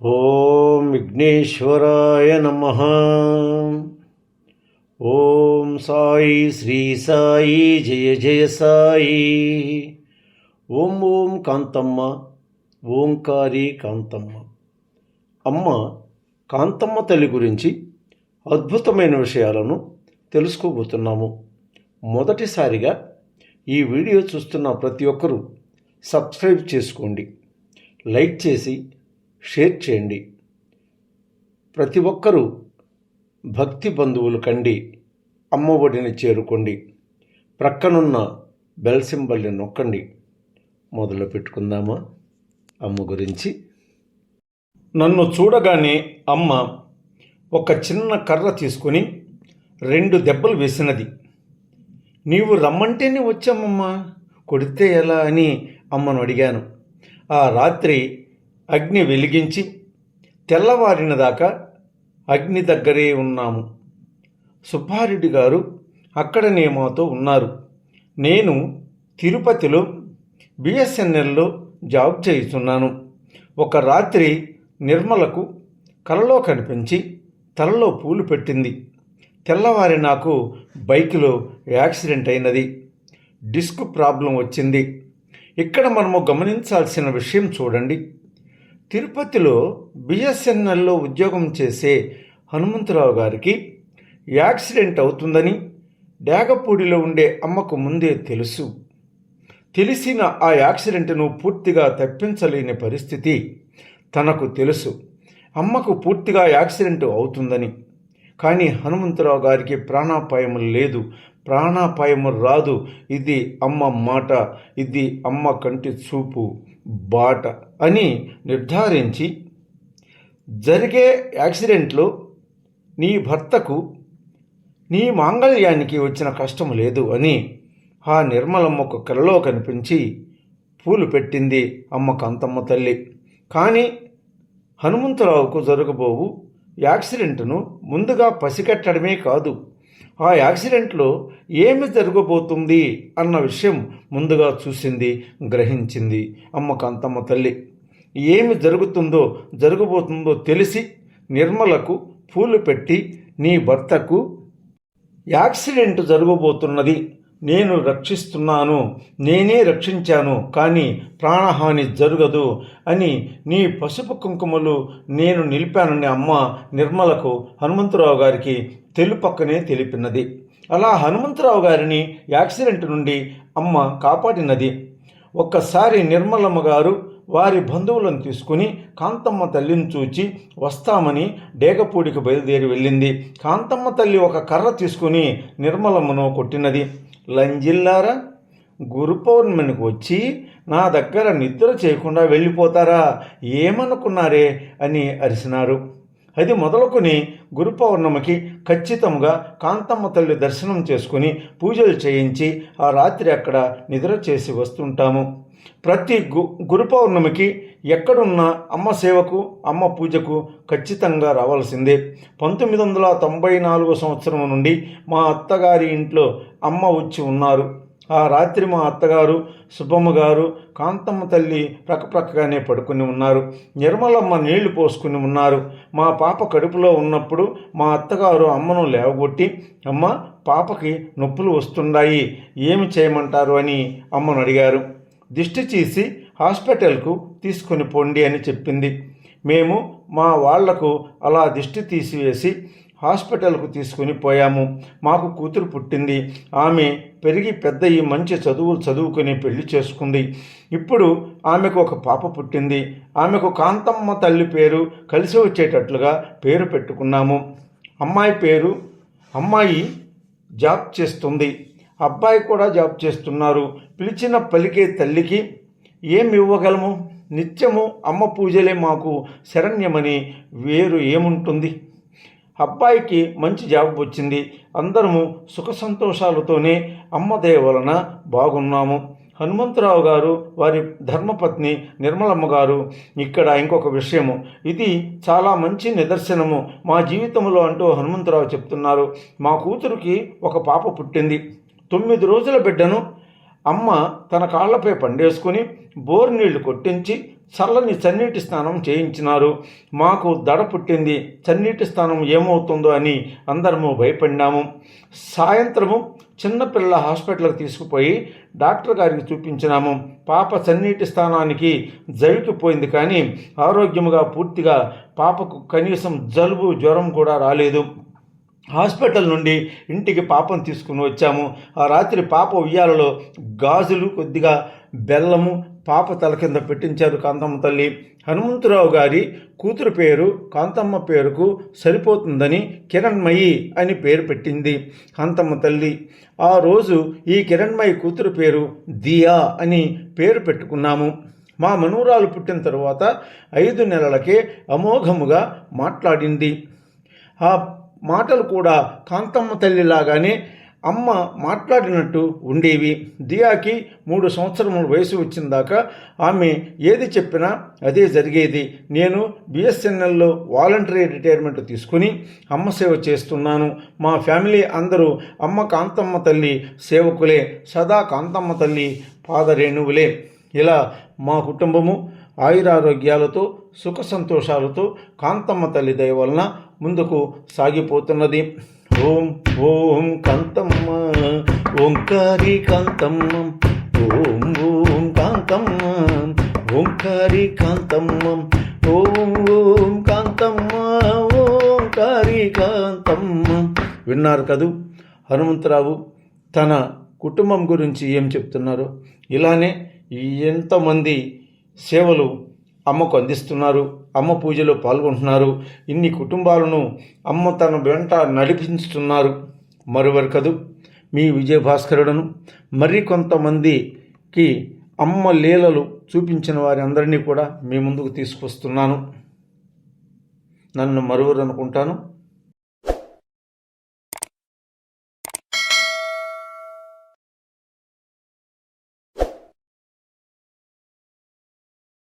ఓం విఘ్నేశ్వరాయ నమః. ఓం సాయి శ్రీ సాయి జయ జయ సాయి. ఓం ఓం కాంతమ్మ ఓంకారి కాంతమ్మ. అమ్మ కాంతమ్మ తల్లి గురించి అద్భుతమైన విషయాలను తెలుసుకోబోతున్నాము. మొదటిసారిగా ఈ వీడియో చూస్తున్న ప్రతి ఒక్కరూ సబ్స్క్రైబ్ చేసుకోండి, లైక్ చేసి షేర్ చేయండి. ప్రతి ఒక్కరూ భక్తి బంధువులు కండి అమ్మ ఒడిని చేరుకోండి. ప్రక్కనున్న బెల్ సింబల్ని నొక్కండి. మొదలు పెట్టుకుందామా అమ్మ గురించి. నన్ను చూడగానే అమ్మ ఒక చిన్న కర్ర తీసుకొని 2 దెబ్బలు వేసినది. నీవు రమ్మంటేనే వచ్చామమ్మా, కొడితే ఎలా అని అమ్మను అడిగాను. ఆ రాత్రి అగ్ని వెలిగించి తెల్లవారిన దాకా అగ్ని దగ్గరే ఉన్నాము. సుబ్బారెడ్డి గారు అక్కడనే మాతో ఉన్నారు. నేను తిరుపతిలో బిఎస్ఎన్ఎల్లో జాబ్ చేస్తున్నాను. ఒక రాత్రి నిర్మలకు కలలో కనిపించి తలలో పూలు పెట్టింది. తెల్లవారి నాకు బైక్లో యాక్సిడెంట్ అయినది. డిస్క్ ప్రాబ్లం వచ్చింది. ఇక్కడ మనము గమనించాల్సిన విషయం చూడండి. తిరుపతిలో బిఎస్ఎన్ఎల్లో ఉద్యోగం చేసే హనుమంతరావు గారికి యాక్సిడెంట్ అవుతుందని డేగపూడిలో ఉండే అమ్మకు ముందే తెలుసు. తెలిసిన ఆ యాక్సిడెంట్ను పూర్తిగా తప్పించలేని పరిస్థితి తనకు తెలుసు. అమ్మకు పూర్తిగా యాక్సిడెంట్ అవుతుందని. కానీ హనుమంతరావు గారికి ప్రాణాపాయం లేదు, ప్రాణాపాయము రాదు. ఇది అమ్మ మాట, ఇది అమ్మ కంటి చూపు బాట అని నిర్ధారించి, జరిగే యాక్సిడెంట్లో నీ భర్తకు నీ మాంగళ్యానికి వచ్చిన కష్టం లేదు అని ఆ నిర్మలమ్మకు కలలో కనిపించి పూలు పెట్టింది అమ్మ కాంతమ్మ తల్లి. కానీ హనుమంతరావుకు జరగబోవు యాక్సిడెంట్ను ముందుగా పసిగట్టడమే కాదు, ఆ యాక్సిడెంట్లో ఏమి జరగబోతుంది అన్న విషయం ముందుగా చూసింది, గ్రహించింది అమ్మ కాంతమ్మ తల్లి. ఏమి జరగబోతుందో తెలిసి నిర్మలకు పూలు పెట్టి, నీ భర్తకు యాక్సిడెంట్ జరగబోతున్నది, నేను రక్షిస్తున్నాను, నేనే రక్షించాను, కానీ ప్రాణహాని జరగదు అని నీ పసుపు కుంకుమలు నేను నిలిపానని అమ్మ నిర్మలకు హనుమంతరావు గారికి తెలుపక్కనే తెలిపినది. అలా హనుమంతరావు గారిని యాక్సిడెంట్ నుండి అమ్మ కాపాడినది. ఒక్కసారి నిర్మలమ్మ గారు వారి బంధువులను తీసుకుని కాంతమ్మ తల్లిని చూచి వస్తామని డేగపూడికి బయలుదేరి వెళ్ళింది. కాంతమ్మ తల్లి ఒక కర్ర తీసుకుని నిర్మలమ్మను కొట్టినది. లంజిల్లారా, గురు పౌర్ణమికి వచ్చి నా దగ్గర నిద్ర చేయకుండా వెళ్ళిపోతారా, ఏమనుకున్నారే అని అరిసినారు. అది మొదలుకొని గురు పౌర్ణమికి ఖచ్చితంగా కాంతమ్మ తల్లి దర్శనం చేసుకుని పూజలు చేయించి ఆ రాత్రి అక్కడ నిద్ర చేసి వస్తుంటాము. ప్రతి గురు పౌర్ణమికి ఎక్కడున్నా అమ్మ సేవకు, అమ్మ పూజకు ఖచ్చితంగా రావాల్సిందే. 1994 సంవత్సరం నుండి మా అత్తగారి ఇంట్లో అమ్మ వచ్చి ఉన్నారు. ఆ రాత్రి మా అత్తగారు సుబ్బమ్మ గారు కాంతమ్మ తల్లి ప్రక్కగానే పడుకుని ఉన్నారు. నిర్మలమ్మ నీళ్లు పోసుకుని ఉన్నారు. మా పాప కడుపులో ఉన్నప్పుడు మా అత్తగారు అమ్మను లేవగొట్టి, అమ్మ పాపకి నొప్పులు వస్తున్నాయి, ఏమి చేయమంటారు అని అమ్మను అడిగారు. దిష్టి తీసి హాస్పిటల్కు తీసుకుని పోండి అని చెప్పింది. మేము మా వాళ్లకు అలా దిష్టి తీసివేసి హాస్పిటల్కు తీసుకుని పోయాము. మాకు కూతురు పుట్టింది. ఆమె పెరిగి పెద్దయి మంచి చదువులు చదువుకుని పెళ్లి చేసుకుంది. ఇప్పుడు ఆమెకు ఒక పాప పుట్టింది. ఆమెకు కాంతమ్మ తల్లి పేరు కలిసి వచ్చేటట్లుగా పేరు పెట్టుకున్నాము. అమ్మాయి జాబ్ చేస్తుంది, అబ్బాయి కూడా జాబ్ చేస్తున్నారు. పిలిచిన పలికే తల్లికి ఏమి ఇవ్వగలము? నిత్యము అమ్మ పూజలే మాకు శరణ్యమని వేరు ఏముంటుంది? అబ్బాయికి మంచి జాబ్ వచ్చింది. అందరము సుఖ సంతోషాలతోనే అమ్మ దయ వలన బాగున్నాము. హనుమంతరావు గారు, వారి ధర్మపత్ని నిర్మలమ్మ గారు. ఇక్కడ ఇంకొక విషయము, ఇది చాలా మంచి నిదర్శనము మా జీవితంలో అంటూ హనుమంతరావు చెప్తున్నారు. మా కూతురికి ఒక పాప పుట్టింది. 9 రోజుల బిడ్డను అమ్మ తన కాళ్లపై పండేసుకుని బోరు నీళ్లు కొట్టించి చల్లని చన్నీటి స్నానం చేయించినారు. మాకు దడ పుట్టింది. చన్నీటి స్నానం ఏమవుతుందో అని అందరము భయపడినాము. సాయంత్రము చిన్నపిల్లల హాస్పిటల్కి తీసుకుపోయి డాక్టర్ గారికి చూపించినాము. పాప చన్నీటి స్నానానికి జవికిపోయింది, కానీ ఆరోగ్యముగా పూర్తిగా పాపకు కనీసం జలుబు జ్వరం కూడా రాలేదు. హాస్పిటల్ నుండి ఇంటికి పాపను తీసుకుని వచ్చాము. ఆ రాత్రి పాప ఉయ్యాలలో గాజులు, కొద్దిగా బెల్లము పాప తల కింద పెట్టించారు కాంతమ్మ తల్లి. హనుమంతరావు గారి కూతురు పేరు కాంతమ్మ పేరుకు సరిపోతుందని కిరణ్మయి అని పేరు పెట్టింది కాంతమ్మ తల్లి. ఆ రోజు ఈ కిరణ్మయి కూతురు పేరు దియా అని పేరు పెట్టుకున్నాము. మా మనూరాలు పుట్టిన తరువాత 5 నెలలకే అమోఘముగా మాట్లాడింది. ఆ మాటలు కూడా కాంతమ్మ తల్లిలాగానే అమ్మ మాట్లాడినట్టు ఉండేవి. దియాకి 3 సంవత్సరముల వయసు వచ్చిందాకా ఆమె ఏది చెప్పినా అదే జరిగేది. నేను బిఎస్ఎన్ఎల్లో వాలంటరీ రిటైర్మెంట్ తీసుకుని అమ్మ సేవ చేస్తున్నాను. మా ఫ్యామిలీ అందరూ అమ్మ కాంతమ్మ తల్లి సేవకులే, సదా కాంతమ్మ తల్లి పాదరేణువులే. ఇలా మా కుటుంబము ఆయురారోగ్యాలతో సుఖ సంతోషాలతో కాంతమ్మ తల్లి దయ వలన ముందుకు సాగిపోతున్నది. ఓం ఓం కాంతమ్మ ఓంకారి కాంతమ్మ, ఓం ఓం కాంతమ్మ ఓంకారి కాంతమ్మ, ఓం ఓం కాంతమ్మ ఓంకారి కాంతమ్మ. విన్నారు కదూ హనుమంతరావు తన కుటుంబం గురించి ఏం చెప్తున్నారు. ఇలానే ఎంతమంది సేవలు అమ్మకు అందిస్తున్నారు, అమ్మ పూజలో పాల్గొంటున్నారు. ఇన్ని కుటుంబాలను అమ్మ తన వెంట నడిపిస్తున్నారు. మరొకరు కదూ మీ విజయభాస్కరుడను. మరి కొంతమందికి అమ్మ లీలలు చూపించిన వారి అందరినీ కూడా మీ ముందుకు తీసుకొస్తున్నాను. నన్ను మరొకరు అనుకుంటాను.